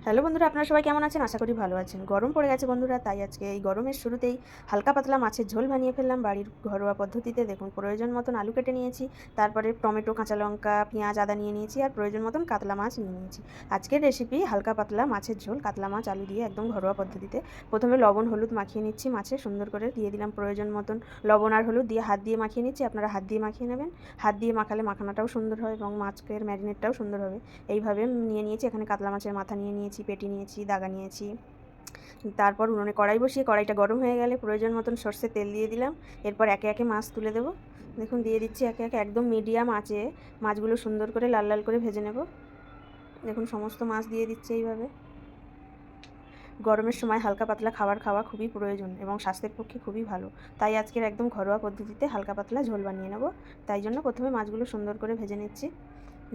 Hello বন্ধুরা, আপনারা সবাই কেমন আছেন? আশা করি ভালো আছেন। গরম পড়ে গেছে বন্ধুরা, তাই আজকে এই গরমের শুরুতেই হালকা পাতলা মাছের ঝোল বানিয়ে ফেললাম বাড়ির ঘরোয়া পদ্ধতিতে। দেখুন, প্রয়োজন মতন আলু কেটে নিয়েছি, তারপরে টমেটো, কাঁচা লঙ্কা, পেঁয়াজ, আদা নিয়ে নিয়েছি, আর প্রয়োজন মতন কাতলা মাছ নিয়ে নিয়েছি। আজকের রেসিপি হালকা পাতলা মাছের ঝোল, কাতলা মাছ আলু দিয়ে একদম ঘরোয়া পদ্ধতিতে। প্রথমে লবণ হলুদ মাখিয়ে নিচ্ছি মাছে, সুন্দর করে দিয়ে দিলাম প্রয়োজন মতন লবণ আর হলুদ, দিয়ে হাত দিয়ে মাখিয়ে নিচ্ছি। আপনারা হাত দিয়ে মাখিয়ে নেবেন, হাত দিয়ে মাখালে মাখানাটাও সুন্দর হয় এবং মাছের ম্যারিনেটটাও সুন্দর হবে। এইভাবে নিয়ে নিয়েছি। এখানে কাতলা মাছের মাথা নিয়ে নিয়েছি, পেটি নিয়েছি, দাগা নিয়েছি। তারপর উনুনে কড়াই বসিয়ে কড়াইটা গরম হয়ে গেলে প্রয়োজন মতন সর্ষের তেল দিয়ে দিলাম। এরপর একে একে মাছ তুলে দেবো। দেখুন, দিয়ে দিচ্ছি একে একে, একদম মিডিয়াম আঁচে মাছগুলো সুন্দর করে লাল লাল করে ভেজে নেব। দেখুন, সমস্ত মাছ দিয়ে দিচ্ছে এইভাবে। গরমের সময় হালকা পাতলা খাবার খাওয়া খুবই প্রয়োজন এবং স্বাস্থ্যের পক্ষে খুবই ভালো। তাই আজকের একদম ঘরোয়া পদ্ধতিতে হালকা পাতলা ঝোল বানিয়ে নেব। তাই জন্য প্রথমে মাছগুলো সুন্দর করে ভেজে নিচ্ছি।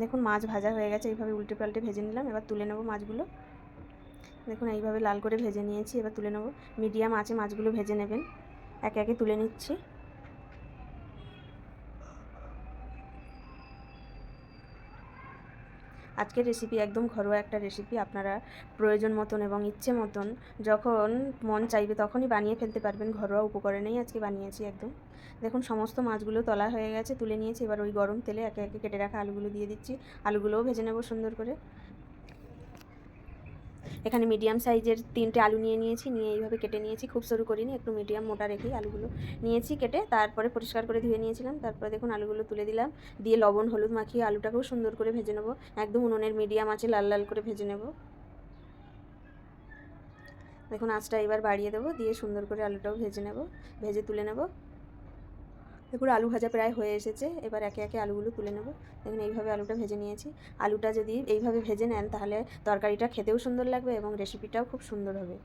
দেখুন, মাছ ভাজা হয়ে গেছে, এইভাবে উল্টে পাল্টে ভেজে নিলাম। এবার তুলে নেব মাছগুলো। দেখুন, এইভাবে লাল করে ভেজে নিয়েছি। এবার তুলে নেব। মিডিয়াম আঁচে মাছগুলো ভেজে নেবেন। একে একে তুলে নিচ্ছি। আজকের রেসিপি একদম ঘরোয়া একটা রেসিপি। আপনারা প্রয়োজন মতন এবং ইচ্ছে মতন যখন মন চাইবে তখনই বানিয়ে ফেলতে পারবেন। ঘরোয়া উপকরণেই আজকে বানিয়েছি একদম। দেখুন, সমস্ত মাছগুলো তলা হয়ে গেছে, তুলে নিয়েছি। এবার ওই গরম তেলে একে একে কেটে রাখা আলুগুলো দিয়ে দিচ্ছি। আলুগুলোও ভেজে নেব সুন্দর করে। এখানে মিডিয়াম সাইজের 3টে আলু নিয়ে নিয়েছি, নিয়ে এইভাবে কেটে নিয়েছি। খুব সরু করিনি, একটু মিডিয়াম মোটা রেখেই আলুগুলো নিয়েছি কেটে। তারপরে পরিষ্কার করে ধুয়ে নিয়েছিলাম। তারপরে দেখুন, আলুগুলো তুলে দিলাম, দিয়ে লবণ হলুদ মাখিয়ে আলুটাকেও সুন্দর করে ভেজে নেব। একদম উনুনের মিডিয়াম আঁচে লাল লাল করে ভেজে নেব। দেখুন, আঁচটা এবার বাড়িয়ে দেবো, দিয়ে সুন্দর করে আলুটাও ভেজে নেব, ভেজে তুলে নেব। দেখুন, আলু ভাজা প্রায় হয়ে এসেছে। এবার একে একে আলুগুলো তুলে নেব। দেখুন, এইভাবে আলুটা ভেজে নিয়েছি। আলুটা যদি এইভাবে ভেজে নেন তাহলে তরকারিটা খেতেও সুন্দর লাগবে এবং রেসিপিটাও খুব সুন্দর হবে।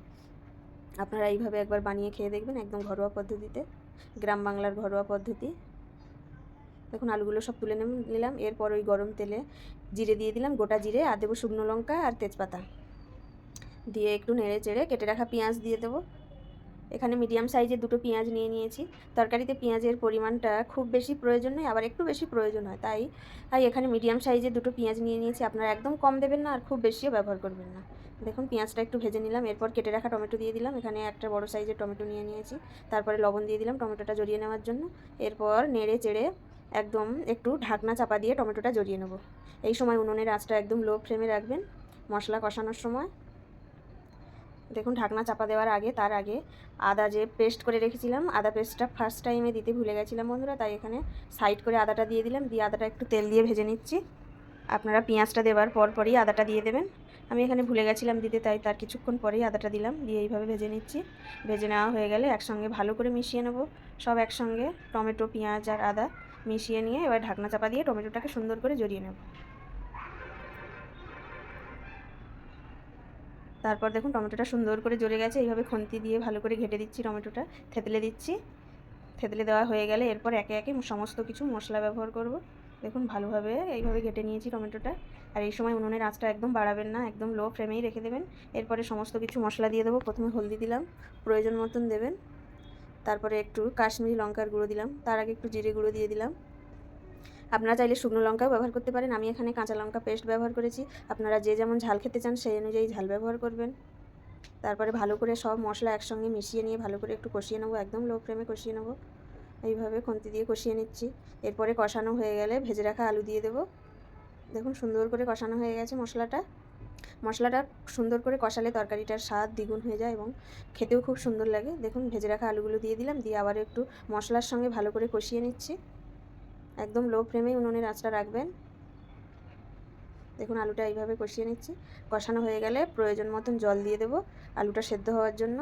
আপনারা এইভাবে একবার বানিয়ে খেয়ে দেখবেন, একদম ঘরোয়া পদ্ধতিতে, গ্রাম বাংলার ঘরোয়া পদ্ধতি। দেখুন, আলুগুলো সব তুলে নিলাম। এরপর ওই গরম তেলে জিরে দিয়ে দিলাম, গোটা জিরে, আর দেবো শুকনো লঙ্কা আর তেজপাতা, দিয়ে একটু নেড়ে চেড়ে কেটে রাখা পেঁয়াজ দিয়ে দেবো। এখানে মিডিয়াম সাইজের 2টো পেঁয়াজ নিয়ে নিয়েছি। তরকারিতে পেঁয়াজের পরিমাণটা খুব বেশি প্রয়োজন নয়, আবার একটু বেশি প্রয়োজন হয়, তাই এখানে মিডিয়াম সাইজের 2টো পেঁয়াজ নিয়ে নিয়েছি। আপনারা একদম কম দেবেন না, আর খুব বেশিও ব্যবহার করবেন না। দেখুন, পেঁয়াজটা একটু ভেজে নিলাম। এরপর কেটে রাখা টমেটো দিয়ে দিলাম। এখানে একটা বড় সাইজের টমেটো নিয়ে নিয়েছি। তারপরে লবণ দিয়ে দিলাম টমেটোটা জড়িয়ে নেওয়ার জন্য। এরপর নেড়ে চেড়ে একদম একটু ঢাকনা চাপা দিয়ে টমেটোটা জড়িয়ে নেব। এই সময় উনুনের আঁচটা একদম লো ফ্লেমে রাখবেন মশলা কষানোর সময়। দেখুন, ঢাকনা চাপা দেওয়ার আগে, তার আগে আদা যে পেস্ট করে রেখেছিলাম, আদা পেস্টটা ফার্স্ট টাইমে দিতে ভুলে গেছিলাম বন্ধুরা, তাই এখানে সাইড করে আদাটা দিয়ে দিলাম। দিয়ে আদাটা একটু তেল দিয়ে ভেজে নিচ্ছি। আপনারা পেঁয়াজটা দেওয়ার পরই আদাটা দিয়ে দেবেন। আমি এখানে ভুলে গেছিলাম দিতে, তাই তার কিছুক্ষণ পরেই আদাটা দিলাম। দিয়ে এইভাবে ভেজে নিচ্ছি। ভেজে নেওয়া হয়ে গেলে একসঙ্গে ভালো করে মিশিয়ে নেব। সব একসঙ্গে টমেটো, পেঁয়াজ আর আদা মিশিয়ে নিয়ে এবার ঢাকনা চাপা দিয়ে টমেটোটাকে সুন্দর করে জড়িয়ে নেব। তারপর দেখুন, টমেটোটা সুন্দর করে জড়ে গেছে। এইভাবে খুন্তি দিয়ে ভালো করে ঘেটে দিচ্ছি, টমেটোটা থেতলে দিচ্ছি। থেতলে দেওয়া হয়ে গেলে এরপর একে একে সমস্ত কিছু মশলা ব্যবহার করব। দেখুন, ভালোভাবে এইভাবে ঘেটে নিয়েছি টমেটোটা। আর এই সময় উনুনের আঁচটা একদম বাড়াবেন না, একদম লো ফ্লেমেই রেখে দেবেন। এরপরে সমস্ত কিছু মশলা দিয়ে দেবো। প্রথমে হলদি দিলাম, প্রয়োজন মতন দেবেন। তারপরে একটু কাশ্মীরি লঙ্কার গুঁড়ো দিলাম, তার আগে একটু জিরে গুঁড়ো দিয়ে দিলাম। আপনারা চাইলে শুকনো লঙ্কাও ব্যবহার করতে পারেন, আমি এখানে কাঁচা লঙ্কা পেস্ট ব্যবহার করেছি। আপনারা যে যেমন ঝাল খেতে চান সেই অনুযায়ী ঝাল ব্যবহার করবেন। তারপরে ভালো করে সব মশলা একসঙ্গে মিশিয়ে নিয়ে ভালো করে একটু কষিয়ে নেবো, একদম লো ফ্লেমে কষিয়ে নেবো। এইভাবে খুন্তি দিয়ে কষিয়ে নিচ্ছি। এরপরে কষানো হয়ে গেলে ভেজে রাখা আলু দিয়ে দেবো। দেখুন, সুন্দর করে কষানো হয়ে গেছে মশলাটা। মশলাটা সুন্দর করে কষালে তরকারিটার স্বাদ দ্বিগুণ হয়ে যায় এবং খেতেও খুব সুন্দর লাগে। দেখুন, ভেজে রাখা আলুগুলো দিয়ে দিলাম, দিয়ে আবার একটু মশলার সঙ্গে ভালো করে কষিয়ে নিচ্ছি। একদম লো ফ্লেমেই উনুনের আঁচটা রাখবেন। দেখুন, আলুটা এইভাবে কষিয়ে নিচ্ছি। কষানো হয়ে গেলে প্রয়োজন মতন জল দিয়ে দেবো আলুটা সেদ্ধ হওয়ার জন্য।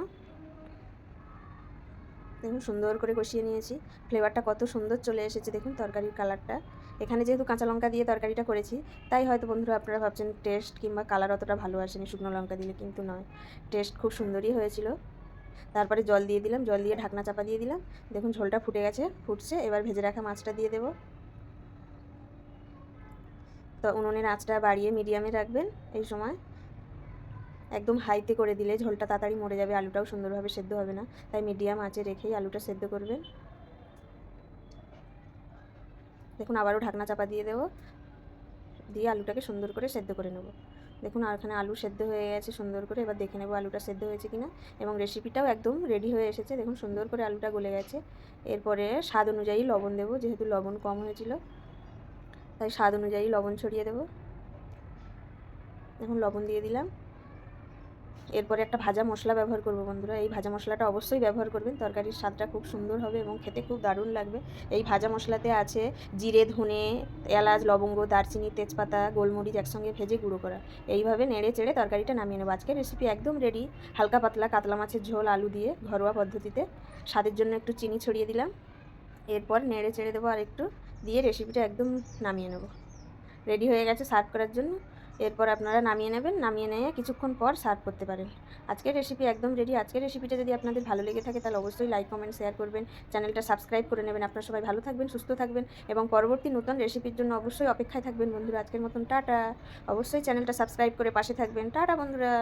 দেখুন, সুন্দর করে কষিয়ে নিয়েছি। ফ্লেভারটা কত সুন্দর চলে এসেছে দেখুন, তরকারির কালারটা। এখানে যেহেতু কাঁচা লঙ্কা দিয়ে তরকারিটা করেছি, তাই হয়তো বন্ধুরা আপনারা ভাবছেন টেস্ট কিংবা কালার অতটা ভালো আসেনি শুকনো লঙ্কা দিলে, কিন্তু নয়, টেস্ট খুব সুন্দরই হয়েছিল। তারপরে জল দিয়ে দিলাম, জল দিয়ে ঢাকনা চাপা দিয়ে দিলাম। দেখুন, ঝোলটা ফুটে গেছে, ফুটছে। এবার ভেজে রাখা মাছটা দিয়ে দেবো। তো উনুনের আঁচটা বাড়িয়ে মিডিয়ামে রাখবেন এই সময়। একদম হাইতে করে দিলে ঝোলটা তাড়াতাড়ি মরে যাবে, আলুটাও সুন্দরভাবে সেদ্ধ হবে না, তাই মিডিয়াম আঁচে রেখেই আলুটা সেদ্ধ করবেন। দেখুন, আবারও ঢাকনা চাপা দিয়ে দেবো, দিয়ে আলুটাকে সুন্দর করে সেদ্ধ করে নেব। দেখুন আর এখানে আলু সেদ্ধ হয়ে গেছে সুন্দর করে। এবার দেখে নেবো আলুটা সেদ্ধ হয়েছে কিনা। এবং রেসিপিটাও একদম রেডি হয়ে এসেছে, দেখুন সুন্দর করে আলুটা গলে গেছে। এরপরে স্বাদ অনুযায়ী লবণ দেবো, যেহেতু লবণ কম হয়েছিল তাই স্বাদ অনুযায়ী লবণ ছড়িয়ে দেবো। দেখুন লবণ দিয়ে দিলাম। এরপরে একটা ভাজা মশলা ব্যবহার করব বন্ধুরা। এই ভাজা মশলাটা অবশ্যই ব্যবহার করবেন, তরকারির স্বাদটা খুব সুন্দর হবে এবং খেতে খুব দারুণ লাগবে। এই ভাজা মশলাতে আছে জিরে, ধনে, এলাচ, লবঙ্গ, দারচিনি, তেজপাতা, গোলমরিচ একসঙ্গে ভেজে গুঁড়ো করা। এইভাবে নেড়ে চেড়ে তরকারিটা নামিয়ে নেব। আজকের রেসিপি একদম রেডি। হালকা পাতলা কাতলা মাছের ঝোল আলু দিয়ে ঘরোয়া পদ্ধতিতে। স্বাদের জন্য একটু চিনি ছড়িয়ে দিলাম। এরপর নেড়ে চেড়ে দেবো আর একটু দিয়ে রেসিপিটা একদম নামিয়ে নেব। রেডি হয়ে গেছে সার্ভ করার জন্য। এরপর আপনারা নামিয়ে নেবেন, নামিয়ে নিয়ে কিছুক্ষণ পর সার্ভ করতে পারেন। আজকের রেসিপি একদম রেডি। আজকের রেসিপিটা যদি আপনাদের ভালো লেগে থাকে তাহলে অবশ্যই লাইক, কমেন্ট, শেয়ার করবেন, চ্যানেলটা সাবস্ক্রাইব করে নেবেন। আপনারা সবাই ভালো থাকবেন, সুস্থ থাকবেন এবং পরবর্তী নতুন রেসিপির জন্য অবশ্যই অপেক্ষায় থাকবেন বন্ধুরা। আজকের মতন টাটা। অবশ্যই চ্যানেলটা সাবস্ক্রাইব করে পাশে থাকবেন। টাটা বন্ধুরা।